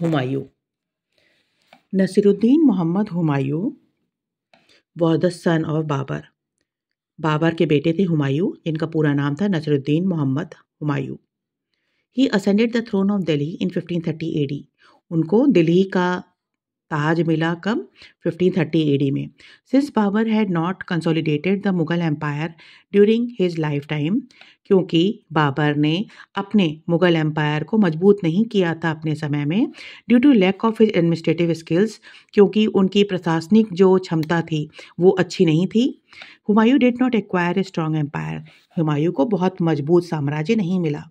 Humayun. Naseeruddin Mohammad Humayun was the son of Babar. Babar के बेटे थे हुमायूं, जिनका पूरा नाम था Nasiruddin Mohammad Humayun. He ascended the throne of Delhi in 1530 AD। उनको दिल्ली का ताज मिला कब? 1530 AD में। Since Babur had not consolidated the Mughal empire during his lifetime, क्योंकि बाबर ने अपने मुगल एम्पायर को मजबूत नहीं किया था अपने समय में, due to lack of his administrative skills, क्योंकि उनकी प्रशासनिक जो क्षमता थी वो अच्छी नहीं थी। Humayun did not acquire a strong empire. Humayun को बहुत मजबूत साम्राज्य नहीं मिला।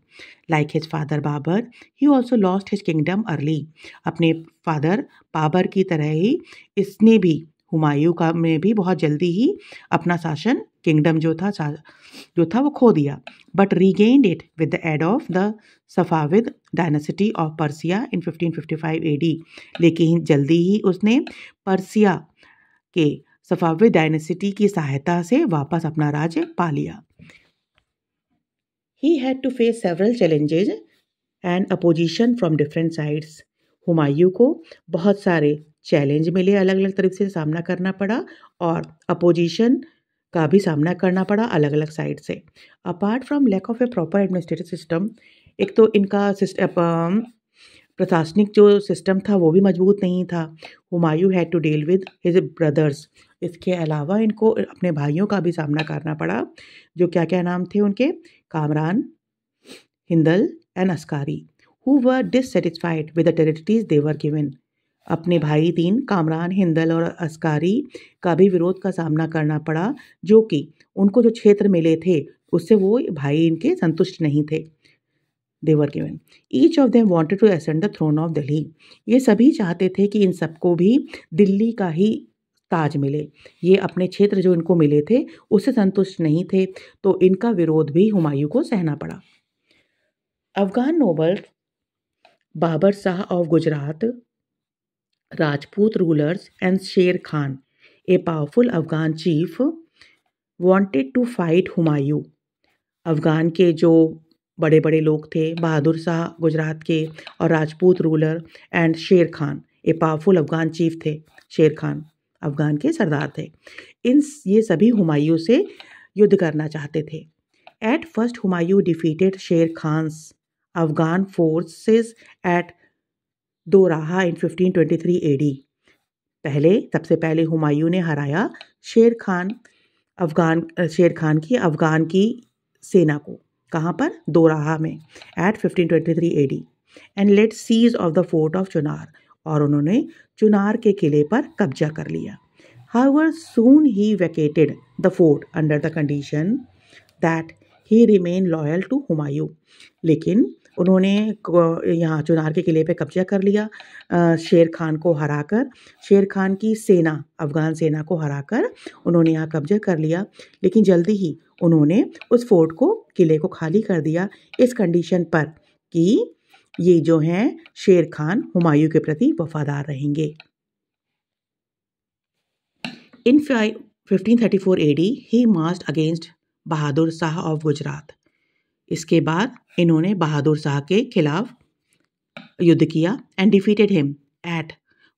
Like his father Babur, he also lost his kingdom early. अपने फादर बाबर की तरह ही इसने भी, हुमायूं का में भी बहुत जल्दी ही अपना शासन, किंगडम जो था वो खो दिया। But regained it with the aid of the Safavid dynasty of Persia in 1555 AD। लेकिन जल्दी ही उसने पर्सिया के सफाविद डायनेसिटी की सहायता से वापस अपना राज्य पा लिया। He had to face several challenges and opposition from different sides। Humayun को बहुत सारे चैलेंज मिले, अलग अलग तरफ से सामना करना पड़ा, और अपोजिशन का भी सामना करना पड़ा अलग अलग साइड से। Apart from lack of a proper administrative system, एक तो इनका प्रशासनिक जो सिस्टम था वो भी मजबूत नहीं था। Humayun had to deal with his brothers. इसके अलावा इनको अपने भाइयों का भी सामना करना पड़ा, जो क्या क्या नाम थे उनके? Kamran, Hindal and अस्कारी, who were dissatisfied with the territories they were given. अपने भाई तीन, कामरान, हिंदल और अस्कारी का भी विरोध का सामना करना पड़ा, जो कि उनको जो क्षेत्र मिले थे उससे वो भाई इनके संतुष्ट नहीं थे। They were given. Each of them wanted to ascend the throne of Delhi। ये सभी चाहते थे कि इन सबको भी दिल्ली का ही ताज मिले। ये अपने क्षेत्र जो इनको मिले थे उससे संतुष्ट नहीं थे, तो इनका विरोध भी हुमायूं को सहना पड़ा। Afghan noble Babar Shah of Gujarat, Rajput rulers and Sher Khan, a powerful Afghan chief, wanted to fight Humayun. Afghan के जो बड़े बड़े लोग थे, बहादुर शाह गुजरात के, और Rajput ruler and Sher Khan, a powerful Afghan chief थे। शेर खान अफगान के सरदार थे। ये सभी हुमायूं से युद्ध करना चाहते थे। At first Humayun defeated Sher Khan's Afghan forces at Daurah in 1523 AD। सबसे पहले हुमायूं ने हराया शेर खान की अफगान की सेना को। कहाँ पर? दोराहा में, at 1523 AD, and laid siege of the fort of Chunar, और उन्होंने चुनार के किले पर कब्जा कर लिया। However soon he vacated the fort under the condition that he remain loyal to Humayun. लेकिन उन्होंने यहाँ चुनार के किले पे कब्जा कर लिया, शेर खान को हराकर, शेर खान की सेना, अफगान सेना को हराकर उन्होंने यहाँ कब्जा कर लिया। लेकिन जल्दी ही उन्होंने उस फोर्ट को, किले को खाली कर दिया, इस कंडीशन पर कि ये जो हैं शेर खान हुमायूं के प्रति वफादार रहेंगे। इन 1534 AD he marched against Bahadur Shah of Gujarat. इसके बाद इन्होंने बहादुर शाह के खिलाफ युद्ध किया and defeated him at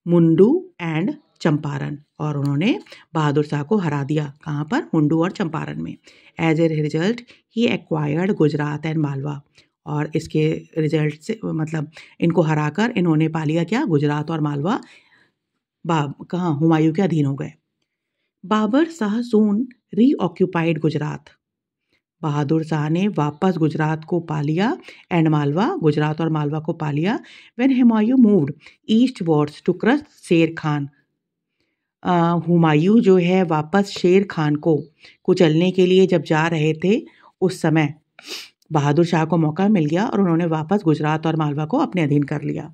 mundu and Champaran, और उन्होंने बहादुर शाह को हरा दिया। कहाँ पर? मुंडू और चंपारण में। As a result he acquired Gujarat and Malwa, और इसके रिजल्ट से मतलब इनको हराकर इन्होंने पा लिया क्या? गुजरात और मालवा कहाँ? हुमायूं के अधीन हो गए। बाबर शाह सून रीऑक्यूपाइड गुजरात। बहादुर शाह ने वापस गुजरात को पा लिया, एंड मालवा, गुजरात और मालवा को पा लिया। When Humayun moved eastwards to crush Sher Khan, Humayun जो है वापस शेर खान को कुचलने के लिए जब जा रहे थे, उस समय बहादुर शाह को मौका मिल गया और उन्होंने वापस गुजरात और मालवा को अपने अधीन कर लिया।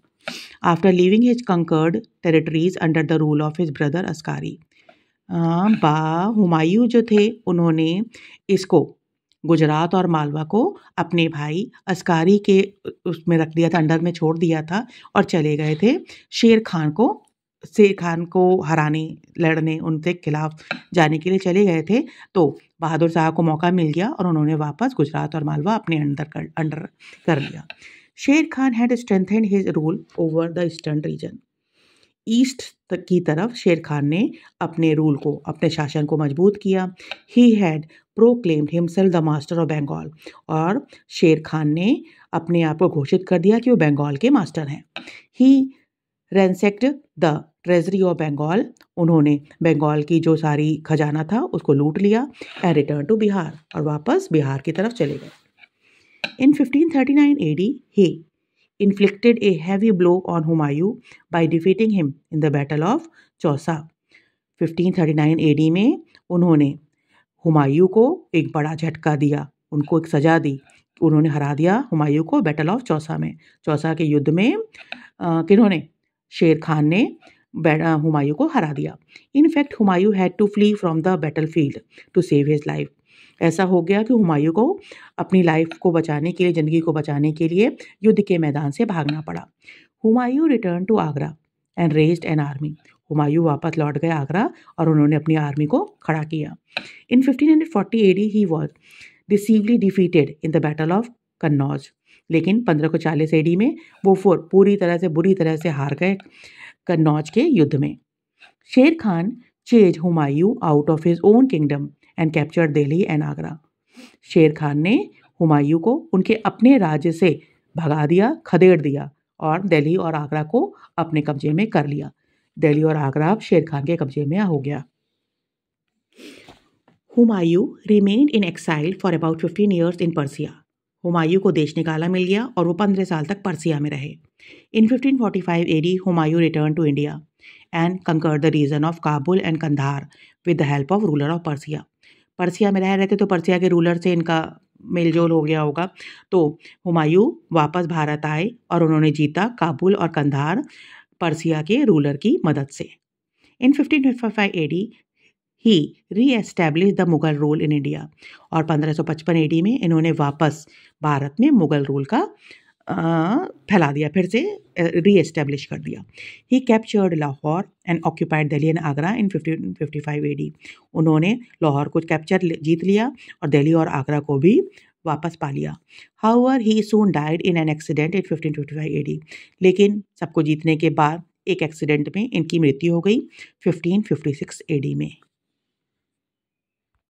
After living his conquered territories under the rule of his brother अस्कारी, Humayun जो थे उन्होंने इसको, गुजरात और मालवा को, अपने भाई अस्कारी के उसमें रख दिया था, अंडर में छोड़ दिया था, और चले गए थे शेर खान को हराने, लड़ने, उनके खिलाफ जाने के लिए चले गए थे। तो बहादुर शाह को मौका मिल गया और उन्होंने वापस गुजरात और मालवा अपने अंडर कर लिया। शेर Khan had strengthened his rule over the eastern region. East की तरफ शेर खान ने अपने रूल को, अपने शासन को मजबूत किया। He had proclaimed himself the master of Bengal, और शेर खान ने अपने आप को घोषित कर दिया कि वो बंगाल के मास्टर हैं। ही रैंसेक्ड द ट्रेजरी ऑफ बंगाल, उन्होंने बंगाल की जो सारी खजाना था उसको लूट लिया। एंड रिटर्न टू बिहार, और वापस बिहार की तरफ चले गए। In 1539 AD, he inflicted a heavy blow on Humayun by defeating him in the Battle of Chausa. 1539 AD में उन्होंने हुमायूं को एक बड़ा झटका दिया, उनको एक सजा दी। उन्होंने हरा दिया हुमायूं को बैटल ऑफ चौसा में। चौसा के युद्ध में किन्होंने? शेर खान ने हुमायूं को हरा दिया। In fact Humayun had to flee from the battlefield to save his life. ऐसा हो गया कि हुमायूं को अपनी लाइफ को बचाने के लिए, ज़िंदगी को बचाने के लिए युद्ध के मैदान से भागना पड़ा। Humayun return to Agra and raised an army. Humayun वापस लौट गए आगरा और उन्होंने अपनी आर्मी को खड़ा किया। In 1540 AD he was decisively defeated in the battle of Kannauj. लेकिन 1540 AD में वो पूरी तरह से, बुरी तरह से हार गए कन्नौज के युद्ध में। शेर Khan chase Humayun out of his own kingdom and captured Delhi and Agra. शेर खान ने हुमायूं को उनके अपने राज्य से भगा दिया, खदेड़ दिया, और दिल्ली और आगरा को अपने कब्जे में कर लिया। दिल्ली और आगरा अब शेर खान के कब्जे में हो गया। Humayun remained in exile for about 15 years in Persia. Humayun को देश निकाला मिल गया और वो 15 साल तक पर्सिया में रहे। In 1545 AD Humayun return to India and conquered the region of Kabul and Kandahar with the help of ruler of Persia. Persia में रह रहे थे तो पर्सिया के रूलर से इनका मेलजोल हो गया होगा। तो हुमायूं वापस भारत आए और उन्होंने जीता काबुल और कंधार पर्सिया के रूलर की मदद से। In 1555 AD he re-establish the Mughal rule in India, और 1555 AD में इन्होंने वापस भारत में मुगल रूल का फैला दिया, फिर से री-एस्टैब्लिश कर दिया। He captured Lahore and occupied Delhi and Agra in 1555 AD। उन्होंने लाहौर को जीत लिया और दिल्ली और आगरा को भी वापस पा लिया। However he soon died in an accident in 1555 AD। लेकिन सबको जीतने के बाद एक एक्सीडेंट में इनकी मृत्यु हो गई 1556 AD में।